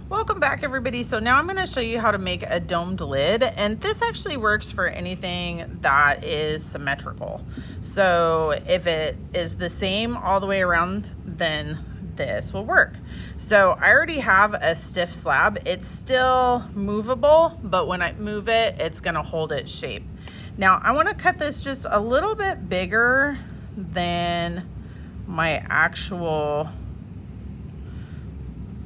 Welcome back, everybody. So now I'm going to show you how to make a domed lid, and this actually works for anything that is symmetrical. So if it is the same all the way around, then this will work. So I already have a stiff slab. It's still movable, but when I move it, it's going to hold its shape. Now I want to cut this just a little bit bigger than my actual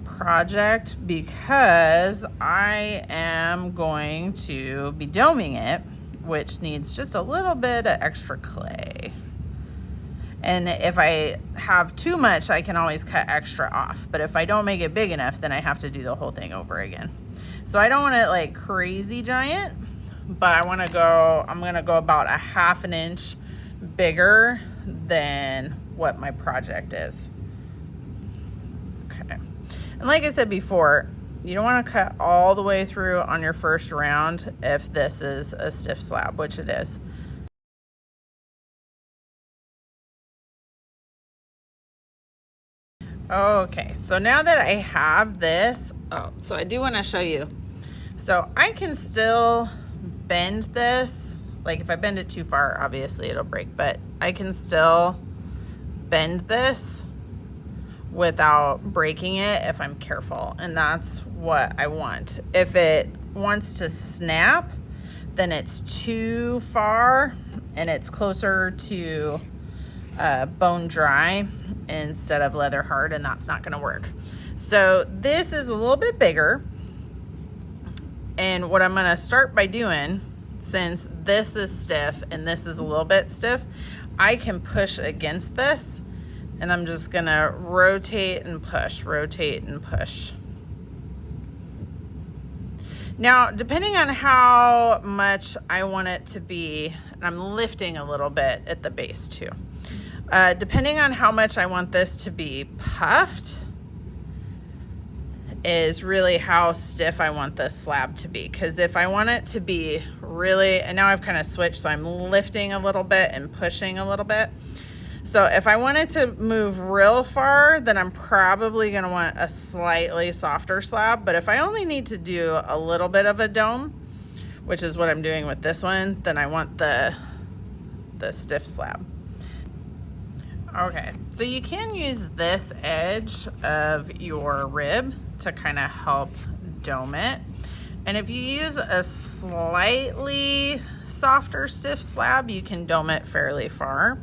project because I am going to be doming it, which needs just a little bit of extra clay. And if I have too much, I can always cut extra off. But if I don't make it big enough, then I have to do the whole thing over again. So I don't want it like crazy giant, but I'm gonna go about a ½ inch bigger than what my project is. Okay. And like I said before, you don't want to cut all the way through on your first round if this is a stiff slab, which it is. Okay, so now that I have this, so I do want to show you. So I can still bend this. Like if I bend it too far, obviously it'll break, but I can still bend this without breaking it if I'm careful, and that's what I want. If it wants to snap, then it's too far and it's closer to bone dry instead of leather hard, and that's not going to work. So this is a little bit bigger, and what I'm going to start by doing, since this is stiff and this is a little bit stiff, I can push against this. And I'm just gonna rotate and push, rotate and push. Now, depending on how much I want it to be, and I'm lifting a little bit at the base too. Depending on how much I want this to be puffed is really how stiff I want this slab to be. Because if I want it to be really, and now I've kind of switched, so I'm lifting a little bit and pushing a little bit. So if I wanted to move real far, then I'm probably going to want a slightly softer slab. But if I only need to do a little bit of a dome, which is what I'm doing with this one, then I want the stiff slab. Okay, so you can use this edge of your rib to kind of help dome it. And if you use a slightly softer stiff slab, you can dome it fairly far.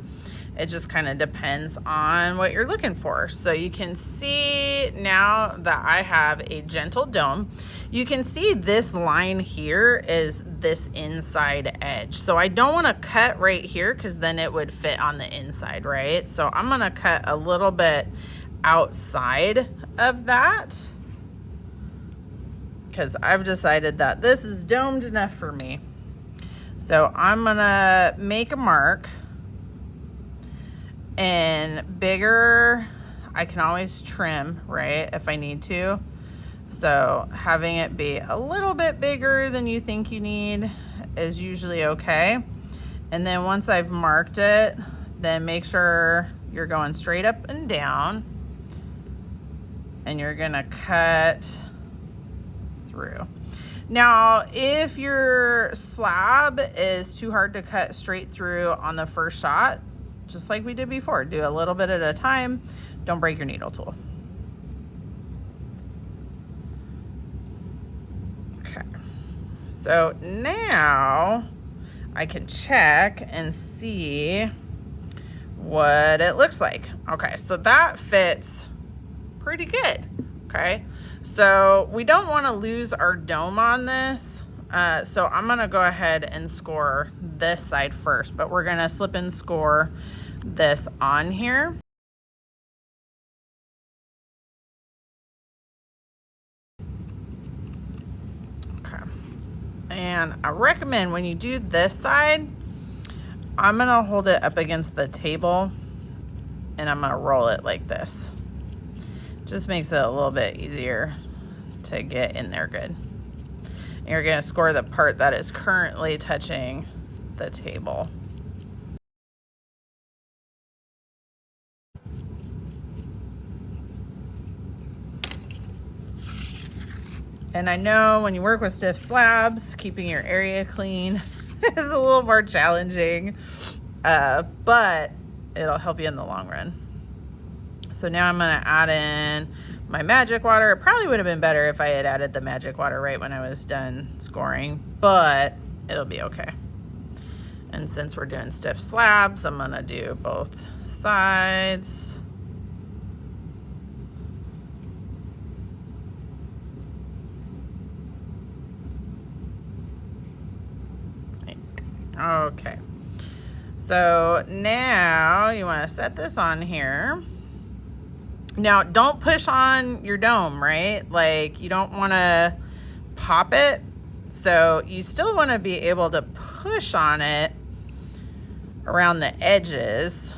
It just kind of depends on what you're looking for. So you can see now that I have a gentle dome, you can see this line here is this inside edge. So I don't want to cut right here because then it would fit on the inside, right? So I'm going to cut a little bit outside of that because I've decided that this is domed enough for me. So I'm going to make a mark. And bigger, I can always trim, right, if I need to. So having it be a little bit bigger than you think you need is usually okay. And then once I've marked it, then make sure you're going straight up and down. And you're gonna cut through. Now, if your slab is too hard to cut straight through on the first shot, just like we did before, do a little bit at a time. Don't break your needle tool. Okay, so now I can check and see what it looks like. Okay, so that fits pretty good. Okay, so we don't want to lose our dome on this. So I'm gonna go ahead and score this side first, but we're gonna slip and score this on here. Okay, and I recommend when you do this side, I'm gonna hold it up against the table and I'm gonna roll it like this. Just makes it a little bit easier to get in there good. You're going to score the part that is currently touching the table. And I know when you work with stiff slabs, keeping your area clean is a little more challenging, but it'll help you in the long run. So now I'm gonna add in my magic water. It probably would have been better if I had added the magic water right when I was done scoring, but it'll be okay. And since we're doing stiff slabs, I'm gonna do both sides. Okay, so now you want to set this on here. Now don't push on your dome, right? Like you don't want to pop it. So you still want to be able to push on it around the edges,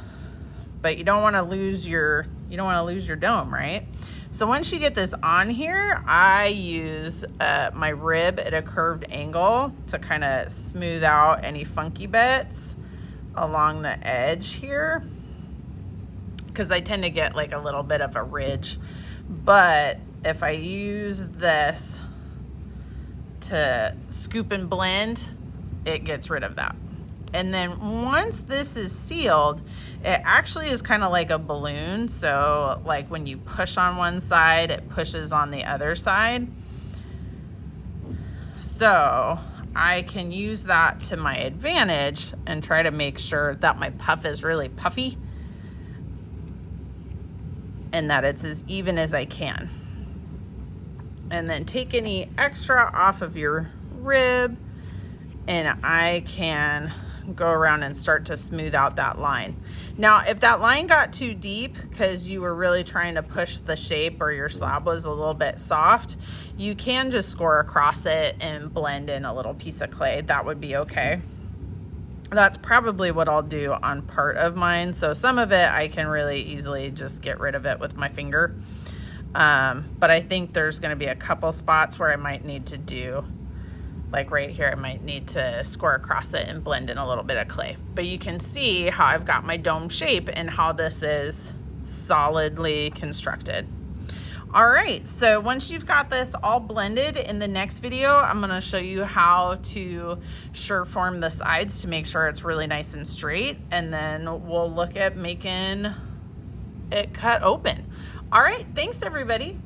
but you don't want to lose your dome, right? So once you get this on here, I use my rib at a curved angle to kind of smooth out any funky bits along the edge here, because I tend to get like a little bit of a ridge. But if I use this to scoop and blend, it gets rid of that. And then once this is sealed, it actually is kind of like a balloon. So like when you push on one side, it pushes on the other side. So I can use that to my advantage and try to make sure that my puff is really puffy and that it's as even as I can. And then take any extra off of your rib, and I can go around and start to smooth out that line. Now, if that line got too deep because you were really trying to push the shape or your slab was a little bit soft, you can just score across it and blend in a little piece of clay. That would be okay. That's probably what I'll do on part of mine. So some of it I can really easily just get rid of it with my finger. But I think there's going to be a couple spots where I might need to do, like right here, I might need to score across it and blend in a little bit of clay. But you can see how I've got my dome shape and how this is solidly constructed. All right, so once you've got this all blended, in the next video, I'm gonna show you how to sure form the sides to make sure it's really nice and straight. And then we'll look at making it cut open. All right, thanks everybody.